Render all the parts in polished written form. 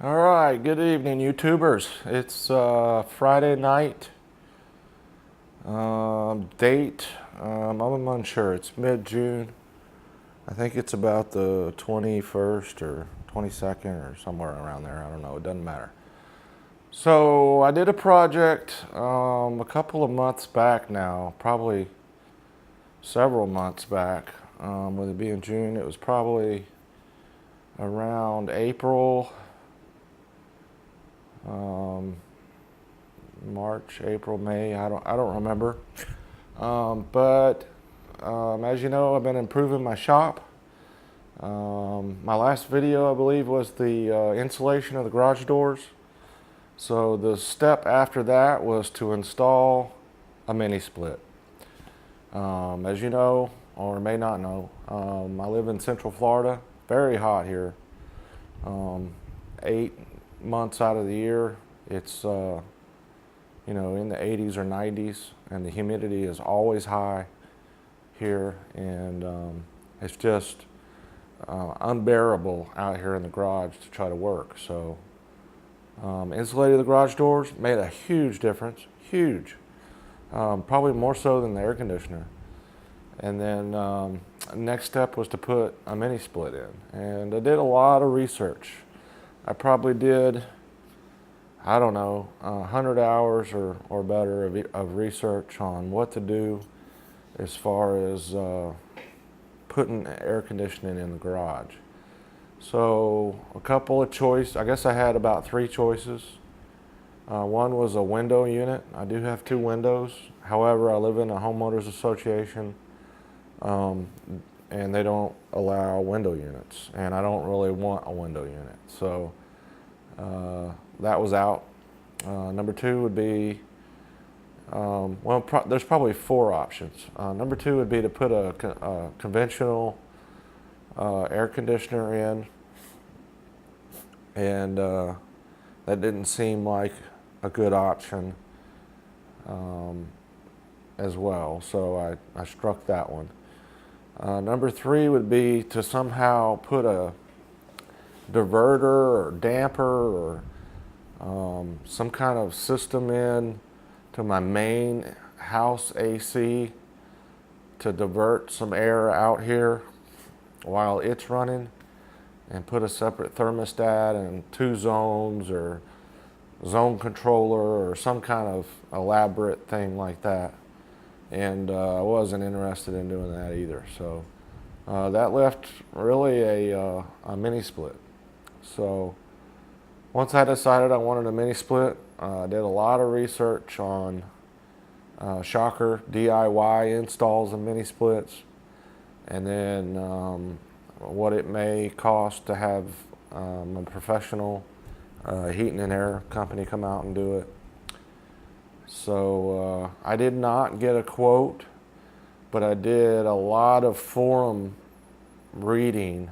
All right, good evening, YouTubers. It's Friday night. Date, I'm unsure. It's mid-June. I think it's about the 21st or 22nd or somewhere around there. I don't know. It doesn't matter. So I did a project a couple of months back now, probably several months back. With it being June, it was probably around April. March, April, May. I don't remember. But as you know, I've been improving my shop. My last video, I believe, was the insulation of the garage doors. So the step after that was to install a mini split. As you know, or may not know, I live in Central Florida. Very hot here. 8 months out of the year, it's in the 80s or 90s, and the humidity is always high here, and it's just unbearable out here in the garage to try to work. So insulated the garage doors made a huge difference, huge, probably more so than the air conditioner. And then next step was to put a mini split in, and I did a lot of research. I probably did, I don't know, 100 hours or better of research on what to do as far as putting air conditioning in the garage. So a couple of choices, I guess I had about 3 choices. One was a window unit. I do have 2 windows. However, I live in a homeowners association, and they don't allow window units, and I don't really want a window unit. So that was out. Number 2 would be, there's probably 4 options. Number 2 would be to put a conventional air conditioner in, and that didn't seem like a good option as well, so I struck that one. Number 3 would be to somehow put a diverter or damper or some kind of system in to my main house AC to divert some air out here while it's running, and put a separate thermostat and 2 zones or zone controller or some kind of elaborate thing like that. And I wasn't interested in doing that either. So that left really a mini split. So once I decided I wanted a mini split, I did a lot of research on shocker DIY installs of mini splits, and then what it may cost to have a professional heating and air company come out and do it. So I did not get a quote, but I did a lot of forum reading,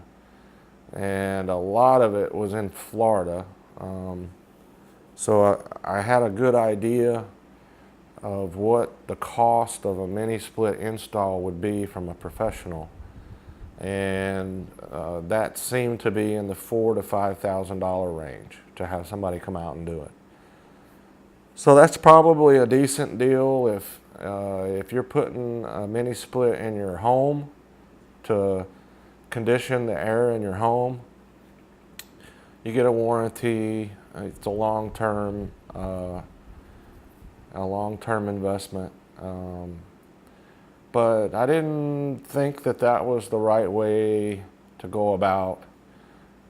and a lot of it was in Florida. So I had a good idea of what the cost of a mini split install would be from a professional, and that seemed to be in the $4,000 to $5,000 range to have somebody come out and do it. So that's probably a decent deal if you're putting a mini split in your home to condition the air in your home. You get a warranty. It's a long-term investment. But I didn't think that was the right way to go about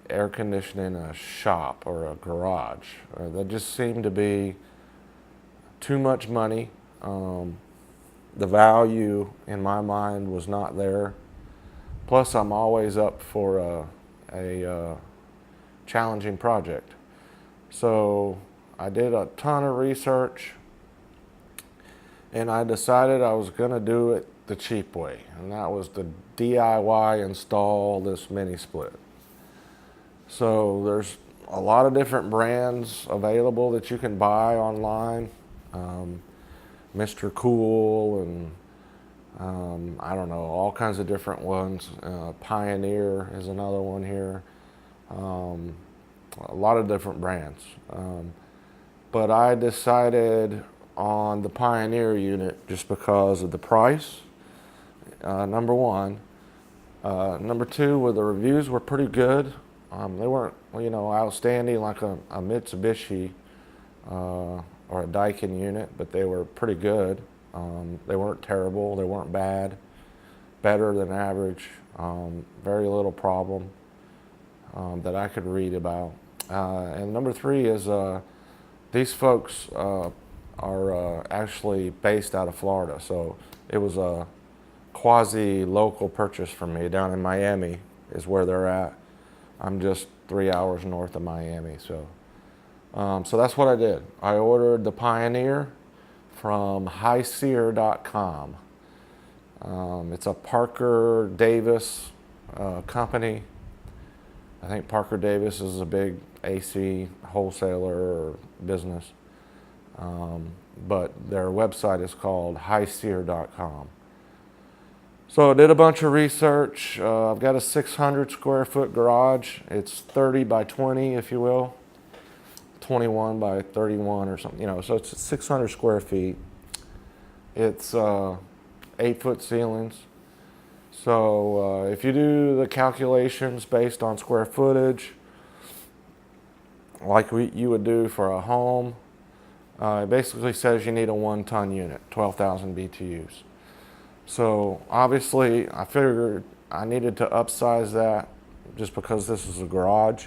air conditioning a shop or a garage. That just seemed to be too much money. The value in my mind was not there. Plus, I'm always up for a challenging project. So I did a ton of research, and I decided I was going to do it the cheap way, and that was to DIY install this mini split. So there's a lot of different brands available that you can buy online. Mr. Cool and I don't know, all kinds of different ones. Pioneer is another one here. a lot of different brands. But I decided on the Pioneer unit just because of the price, number one. Number two, where the reviews were pretty good. They weren't, outstanding like a Mitsubishi or a Daikin unit, but they were pretty good. They weren't terrible. They weren't bad. Better than average. Very little problem that I could read about. And number three is these folks are actually based out of Florida, so it was a quasi-local purchase for me. Down in Miami is where they're at. I'm just 3 hours north of Miami, so that's what I did. I ordered the Pioneer from highseer.com. It's a Parker Davis company. I think Parker Davis is a big AC wholesaler or business, but their website is called highseer.com. So I did a bunch of research. I've got a 600 square foot garage. It's 30 by 20, if you will, 21 by 31 or something, so it's 600 square feet. It's 8-foot ceilings. So if you do the calculations based on square footage, like you would do for a home, it basically says you need a 1-ton unit, 12,000 BTUs. So obviously I figured I needed to upsize that just because this is a garage.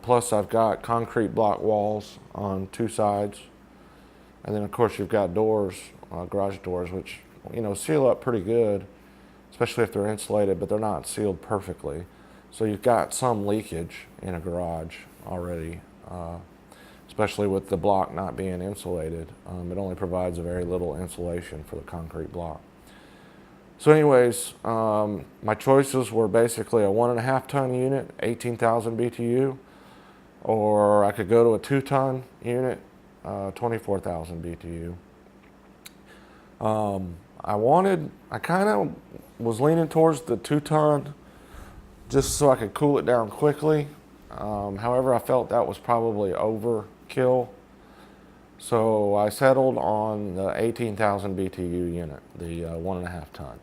Plus I've got concrete block walls on 2 sides. And then of course you've got doors, garage doors, which seal up pretty good, especially if they're insulated, but they're not sealed perfectly. So you've got some leakage in a garage already, especially with the block not being insulated. It only provides a very little insulation for the concrete block. So anyways, my choices were basically a 1.5-ton unit, 18,000 BTU, or I could go to a 2-ton unit, 24,000 BTU. I kind of was leaning towards the 2-ton just so I could cool it down quickly. However, I felt that was probably overkill. So I settled on the 18,000 BTU unit, the 1.5-ton.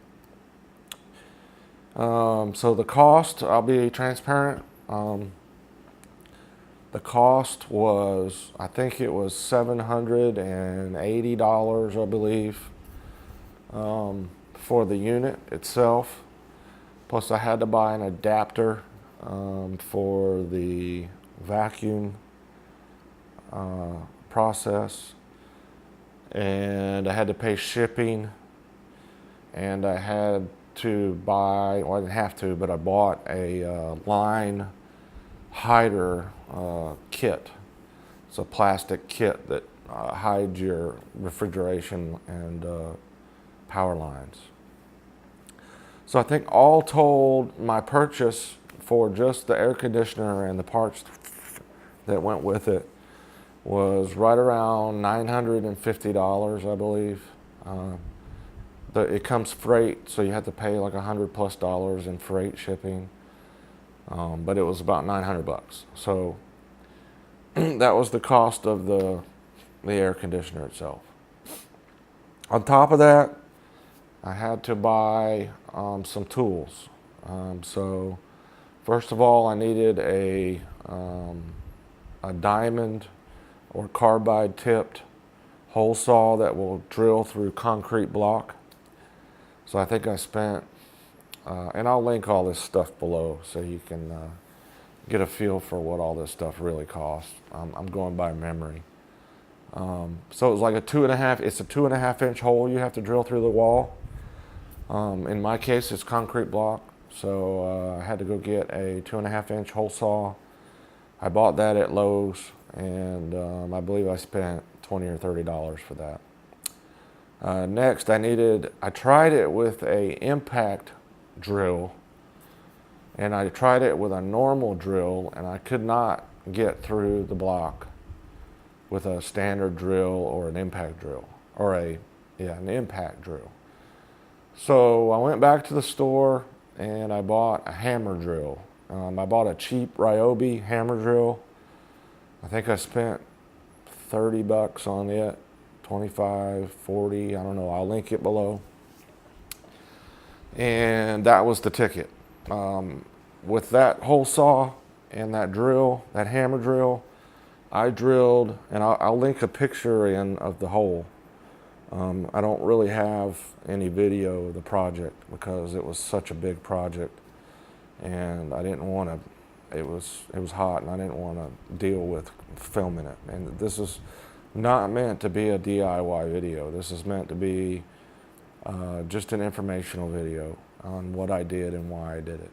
So the cost, I'll be transparent. The cost was, I think it was $780, I believe, for the unit itself. Plus I had to buy an adapter for the vacuum process, and I had to pay shipping, and I had to buy, well I didn't have to, but I bought a line hider kit. It's a plastic kit that hides your refrigeration and power lines. So I think all told, my purchase for just the air conditioner and the parts that went with it was right around $950, I believe. It comes freight, so you have to pay like $100+ in freight shipping. But it was about 900 bucks. So that was the cost of the air conditioner itself. On top of that, I had to buy some tools. So first of all, I needed a diamond or carbide tipped hole saw that will drill through concrete block. So I think I spent, and I'll link all this stuff below so you can get a feel for what all this stuff really costs. I'm going by memory. So it was like it's a 2.5 inch hole you have to drill through the wall. In my case, it's concrete block. So I had to go get a 2.5 inch hole saw. I bought that at Lowe's, and I believe I spent $20 or $30 for that. Next, I tried it with a impact drill, and I tried it with a normal drill, and I could not get through the block with a standard drill or an impact drill, or an impact drill. So I went back to the store and I bought a hammer drill, I bought a cheap Ryobi hammer drill. I think I spent 30 bucks on it, 25, 40, I don't know, I'll link it below. And that was the ticket. With that hole saw and that drill, that hammer drill, I drilled, and I'll link a picture in of the hole. I don't really have any video of the project because it was such a big project, and I didn't want to. It was hot, and I didn't want to deal with filming it. And this is not meant to be a DIY video. This is meant to be just an informational video on what I did and why I did it.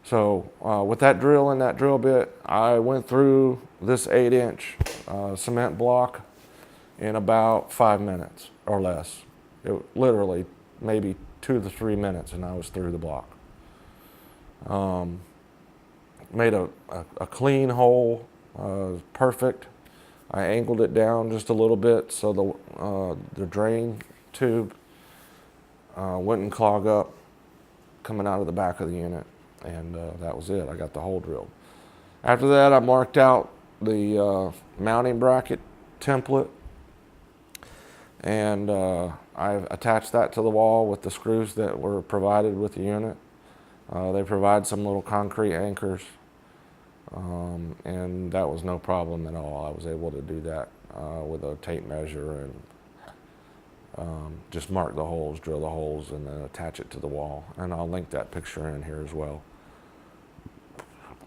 So with that drill and that drill bit, I went through this 8-inch cement block in about 5 minutes or less. It literally maybe 2 to 3 minutes, and I was through the block. Made a clean hole, perfect. I angled it down just a little bit so the drain tube wouldn't clog up coming out of the back of the unit. And that was it. I got the hole drilled. After that, I marked out the mounting bracket template, and I attached that to the wall with the screws that were provided with the unit. They provide some little concrete anchors, and that was no problem at all. I was able to do that with a tape measure and just mark the holes, drill the holes, and then attach it to the wall. And I'll link that picture in here as well.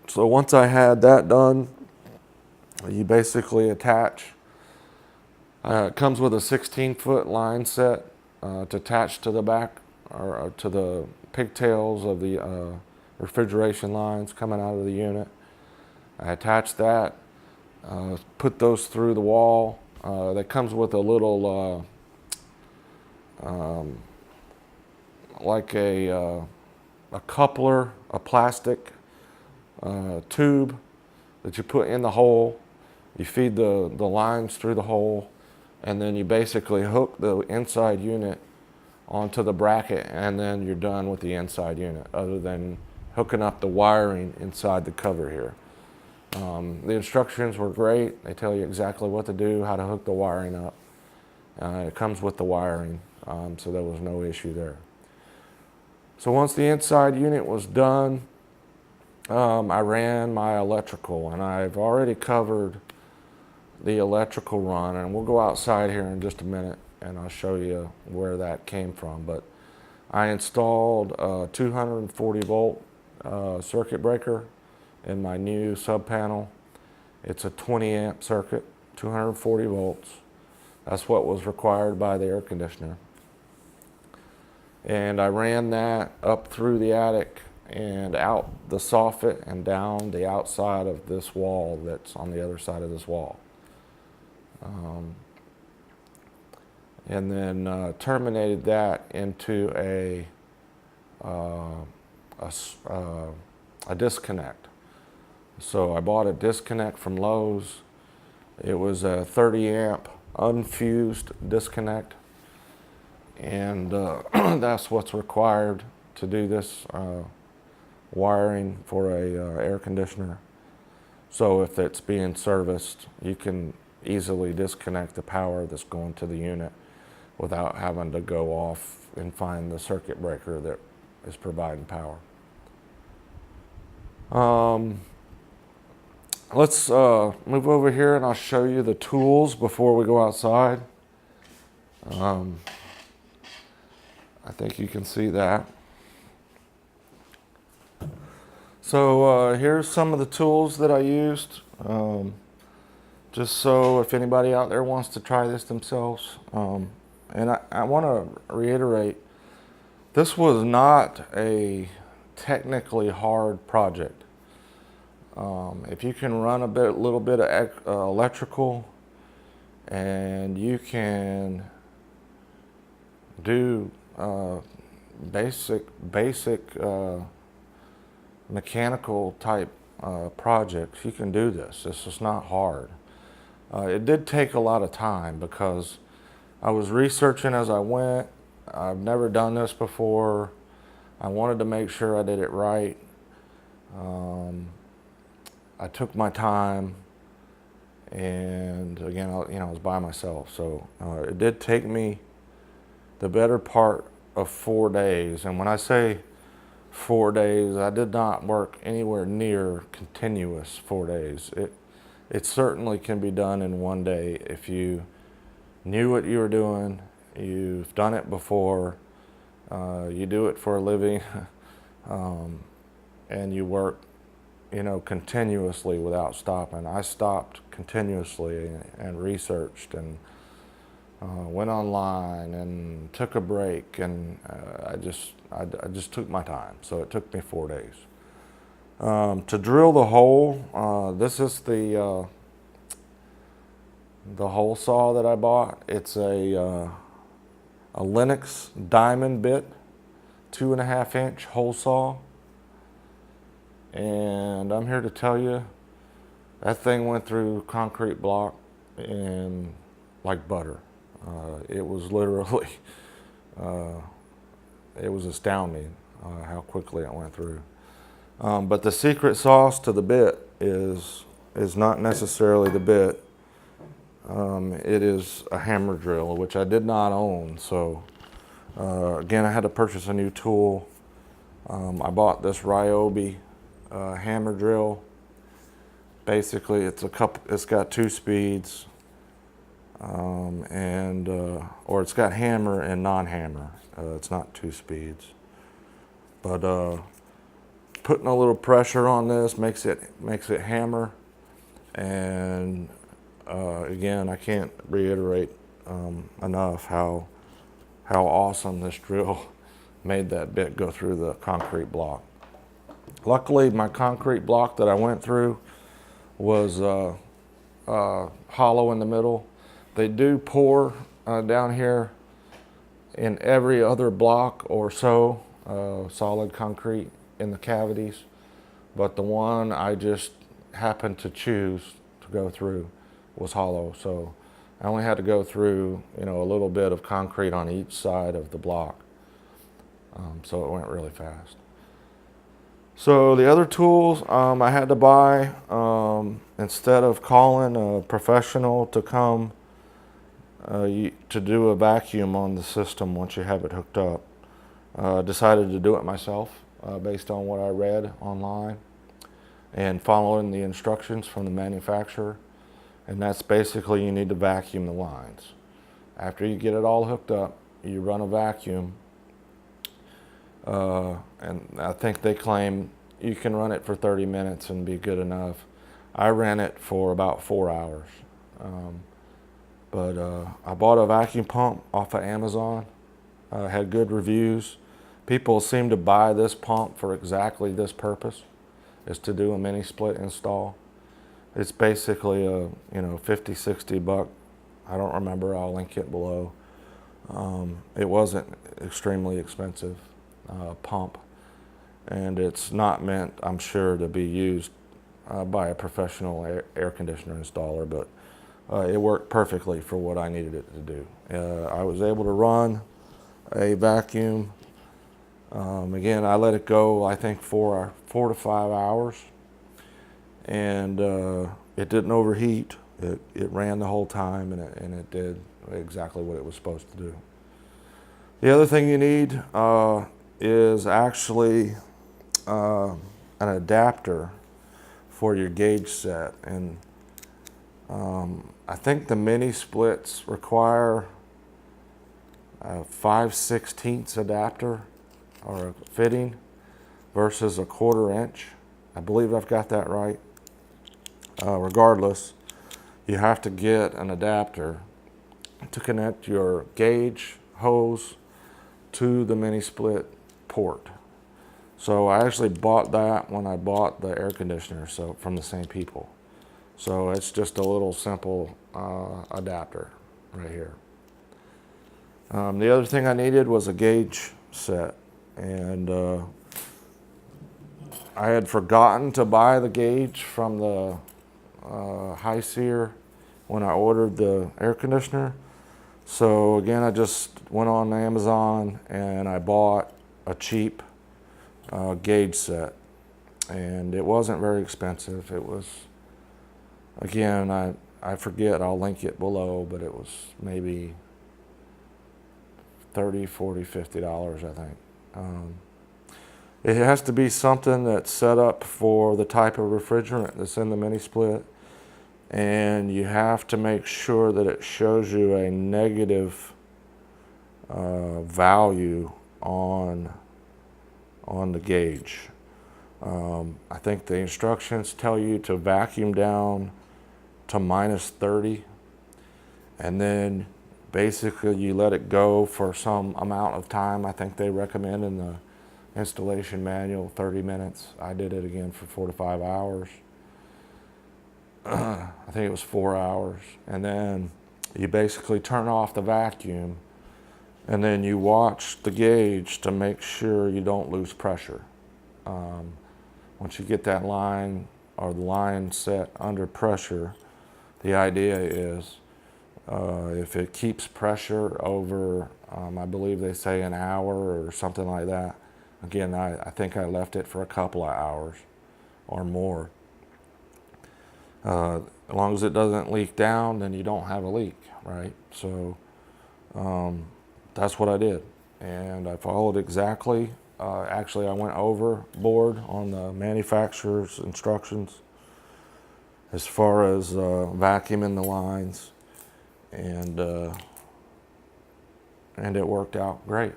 So once I had that done, you basically attach. It comes with a 16-foot line set to attach to the back or to the pigtails of the refrigeration lines coming out of the unit. I attach that, put those through the wall. That comes with a little like a coupler, a plastic tube that you put in the hole. You feed the lines through the hole, and then you basically hook the inside unit onto the bracket, and then you're done with the inside unit, other than hooking up the wiring inside the cover here. The instructions were great. They tell you exactly what to do, how to hook the wiring up. It comes with the wiring, so there was no issue there. So once the inside unit was done, I ran my electrical, and I've already covered the electrical run, and we'll go outside here in just a minute and I'll show you where that came from. But I installed a 240 volt circuit breaker in my new sub panel. It's a 20 amp circuit, 240 volts. That's what was required by the air conditioner. And I ran that up through the attic and out the soffit and down the outside of this wall that's on the other side of this wall. And then terminated that into a disconnect. So I bought a disconnect from Lowe's. It was a 30 amp unfused disconnect, and that's what's required to do this wiring for a air conditioner. So if it's being serviced, you can easily disconnect the power that's going to the unit without having to go off and find the circuit breaker that is providing power. Let's move over here and I'll show you the tools before we go outside. I think you can see that. So here's some of the tools that I used, just so if anybody out there wants to try this themselves. And I want to reiterate, this was not a technically hard project. If you can run a little bit of electrical, and you can do basic mechanical type projects, you can do this. This is not hard. It did take a lot of time because I was researching as I went. I've never done this before. I wanted to make sure I did it right. I took my time, and again, I was by myself, so it did take me the better part of 4 days. And when I say 4 days, I did not work anywhere near continuous 4 days. It certainly can be done in one day if you knew what you were doing, you've done it before, you do it for a living, and you work, continuously without stopping. I stopped continuously and researched and went online and took a break, and I just took my time. So it took me 4 days. To drill the hole, this is the hole saw that I bought. It's a Linux diamond bit, 2.5-inch hole saw. And I'm here to tell you, that thing went through concrete block in like butter. It was literally, it was astounding how quickly it went through. But the secret sauce to the bit is not necessarily the bit. It is a hammer drill, which I did not own. So again, I had to purchase a new tool. I bought this Ryobi hammer drill. Basically, it's got 2 speeds, or it's got hammer and non-hammer. It's not 2 speeds, but putting a little pressure on this makes it hammer. And again, I can't reiterate enough how awesome this drill made that bit go through the concrete block. Luckily, my concrete block that I went through was hollow in the middle. They do pour down here in every other block or so, solid concrete in the cavities, but the one I just happened to choose to go through was hollow. So I only had to go through, a little bit of concrete on each side of the block. So it went really fast. So the other tools I had to buy, instead of calling a professional to come to do a vacuum on the system once you have it hooked up, decided to do it myself based on what I read online and following the instructions from the manufacturer. And that's basically, you need to vacuum the lines. After you get it all hooked up, you run a vacuum. And I think they claim you can run it for 30 minutes and be good enough. I ran it for about 4 hours. But I bought a vacuum pump off of Amazon. Had good reviews. People seem to buy this pump for exactly this purpose, is to do a mini split install. It's basically a 50, 60 buck. I don't remember. I'll link it below. It wasn't extremely expensive pump, and it's not meant, I'm sure, to be used by a professional air conditioner installer, but it worked perfectly for what I needed it to do. I was able to run a vacuum. Again, I let it go, I think, for 4 to 5 hours, and it didn't overheat. It ran the whole time, and it did exactly what it was supposed to do. The other thing you need is actually an adapter for your gauge set, and I think the mini splits require a 5/16 adapter or a fitting versus a 1/4 inch. I believe I've got that right. Regardless, you have to get an adapter to connect your gauge hose to the mini split port. So I actually bought that when I bought the air conditioner, so from the same people. So it's just a little simple adapter right here. The other thing I needed was a gauge set, and I had forgotten to buy the gauge from the High Seer when I ordered the air conditioner. So again, I just went on Amazon and I bought a cheap gauge set. and it wasn't very expensive. It was, again, I forget, I'll link it below, but it was maybe $30, $40, $50, I think. It has to be something that's set up for the type of refrigerant that's in the mini split, and you have to make sure that it shows you a negative value on the gauge. I think the instructions tell you to vacuum down to -30, and then basically you let it go for some amount of time. I think they recommend in the installation manual 30 minutes. I did it again for 4 to 5 hours. I think it was 4 hours. And then you basically turn off the vacuum, and then you watch the gauge to make sure you don't lose pressure. Once you get that line or the line set under pressure, the idea is if it keeps pressure over, I believe they say an hour or something like that. Again, I think I left it for a couple of hours or more. As long as it doesn't leak down, then you don't have a leak, right? So that's what I did, and I followed exactly. Actually, I went overboard on the manufacturer's instructions as far as vacuuming the lines, and it worked out great.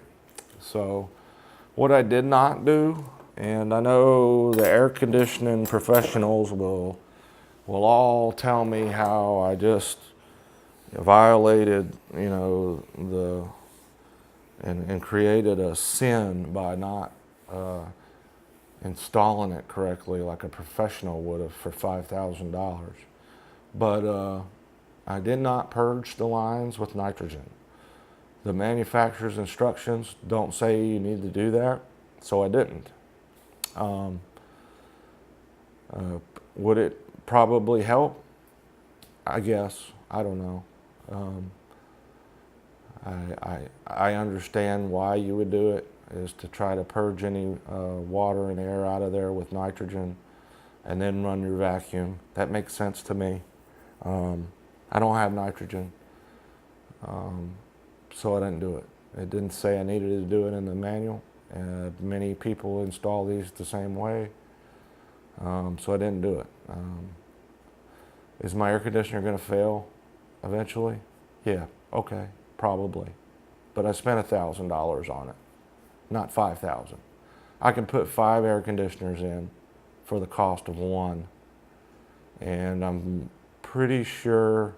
So what I did not do, and I know the air conditioning professionals will all tell me how I just violated, you know, and created a sin by not installing it correctly like a professional would have for $5,000. But I did not purge the lines with nitrogen. The manufacturer's instructions don't say you need to do that, so I didn't. Would it probably help? I guess. I don't know. I understand why you would do it, is to try to purge any water and air out of there with nitrogen and then run your vacuum. That makes sense to me. I don't have nitrogen, so I didn't do it. It didn't say I needed to do it in the manual. Many people install these the same way, so I didn't do it. Is my air conditioner going to fail eventually? Yeah, okay, probably. But I spent $1,000 on it, not $5,000. I can put 5 air conditioners in for the cost of one, and I'm pretty sure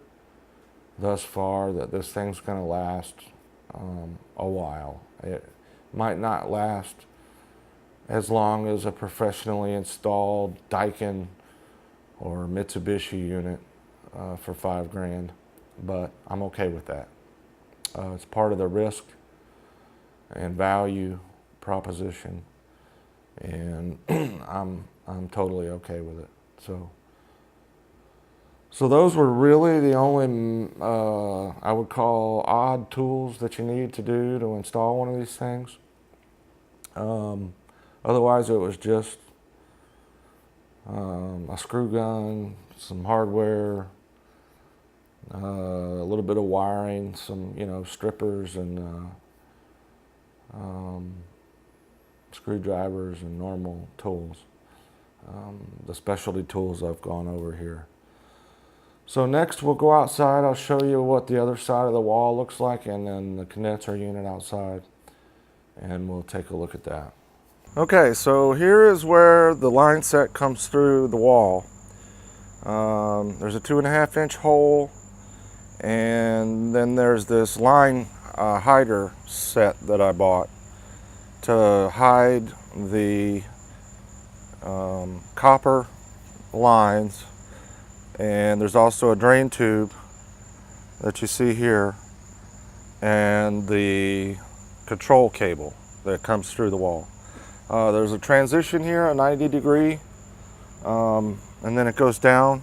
thus far that this thing's going to last a while. It might not last as long as a professionally installed Daikin or Mitsubishi unit for $5,000, but I'm okay with that. It's part of the risk and value proposition, and I'm totally okay with it. So those were really the only I would call odd tools that you need to do to install one of these things. Otherwise, it was just a screw gun, some hardware, a little bit of wiring, some strippers and screwdrivers and normal tools. The specialty tools I've gone over here. So next we'll go outside. I'll show you what the other side of the wall looks like, and then the condenser unit outside, and we'll take a look at that. Okay, so here is where the line set comes through the wall. There's a 2.5 inch hole, and then there's this line hider set that I bought to hide the copper lines. And there's also a drain tube that you see here, and the control cable that comes through the wall. There's a transition here, a 90-degree, and then it goes down.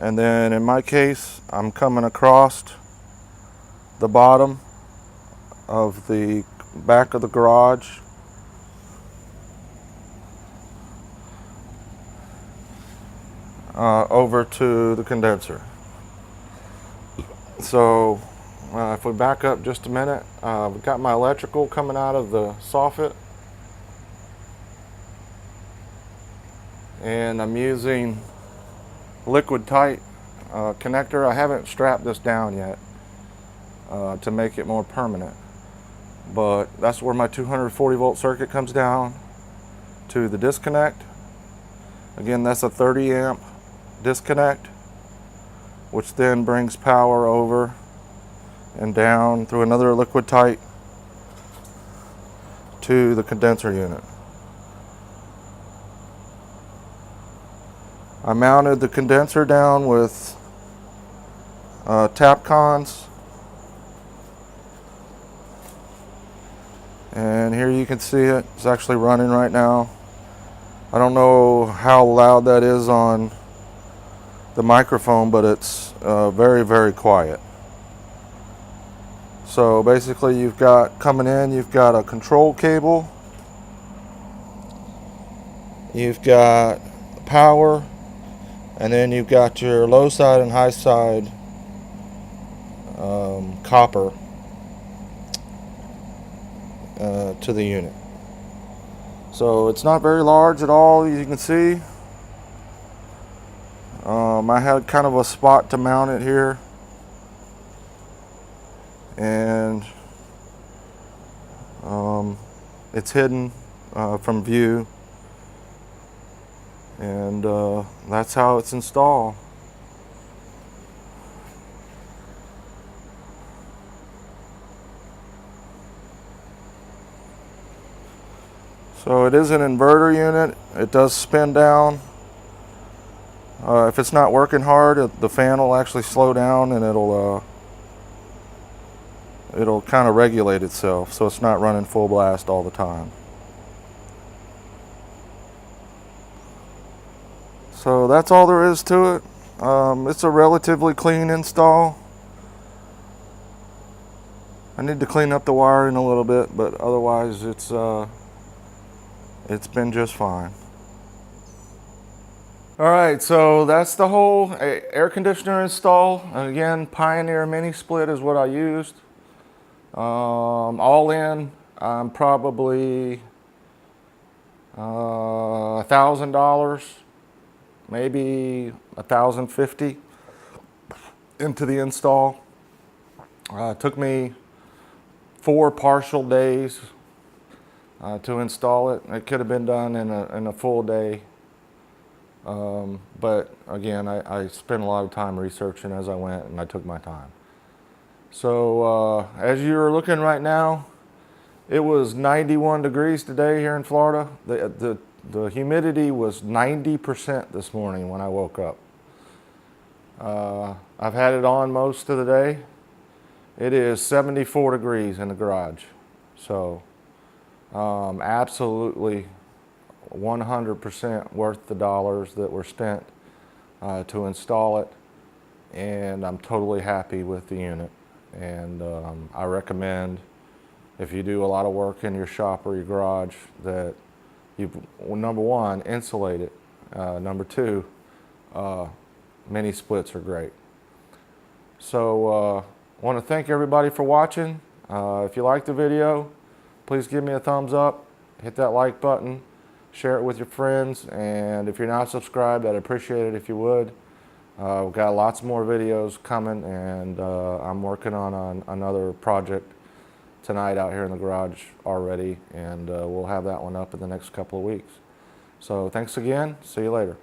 And then in my case, I'm coming across the bottom of the back of the garage. over to the condenser. So if we back up just a minute, we've got my electrical coming out of the soffit, and I'm using liquid tight connector. I haven't strapped this down yet to make it more permanent, but that's where my 240 volt circuit comes down to the disconnect. Again, that's a 30 amp disconnect, which then brings power over and down through another liquid tight to the condenser unit. I mounted the condenser down with tap cons, and here you can see it. It's actually running right now. I don't know how loud that is on the microphone, but it's very, very quiet. So basically you've got coming in, you've got a control cable, you've got power, and then you've got your low side and high side copper to the unit. So it's not very large at all, as you can see. I had kind of a spot to mount it here, and it's hidden from view, and that's how it's installed. So it is an inverter unit. It does spin down. If it's not working hard, the fan will actually slow down, and it'll kind of regulate itself, so it's not running full blast all the time. So that's all there is to it. It's a relatively clean install. I need to clean up the wiring a little bit, but otherwise it's been just fine. All right, so that's the whole air conditioner install. Again, Pioneer mini split is what I used. All in, I'm probably $1,000, maybe $1,050 into the install. It took me 4 partial days to install it. It could have been done in a full day. But again, I spent a lot of time researching as I went, and I took my time. So as you're looking right now, it was 91 degrees today here in Florida. The humidity was 90% this morning when I woke up. I've had it on most of the day. It is 74 degrees in the garage. So absolutely 100% worth the dollars that were spent to install it, and I'm totally happy with the unit. And I recommend, if you do a lot of work in your shop or your garage, that you, number one, insulate it. Number two, mini splits are great. So I want to thank everybody for watching. If you liked the video, please give me a thumbs up, hit that like button, share it with your friends, and if you're not subscribed, I'd appreciate it if you would. We've got lots more videos coming, and I'm working on another project tonight out here in the garage already, and we'll have that one up in the next couple of weeks. So thanks again. See you later.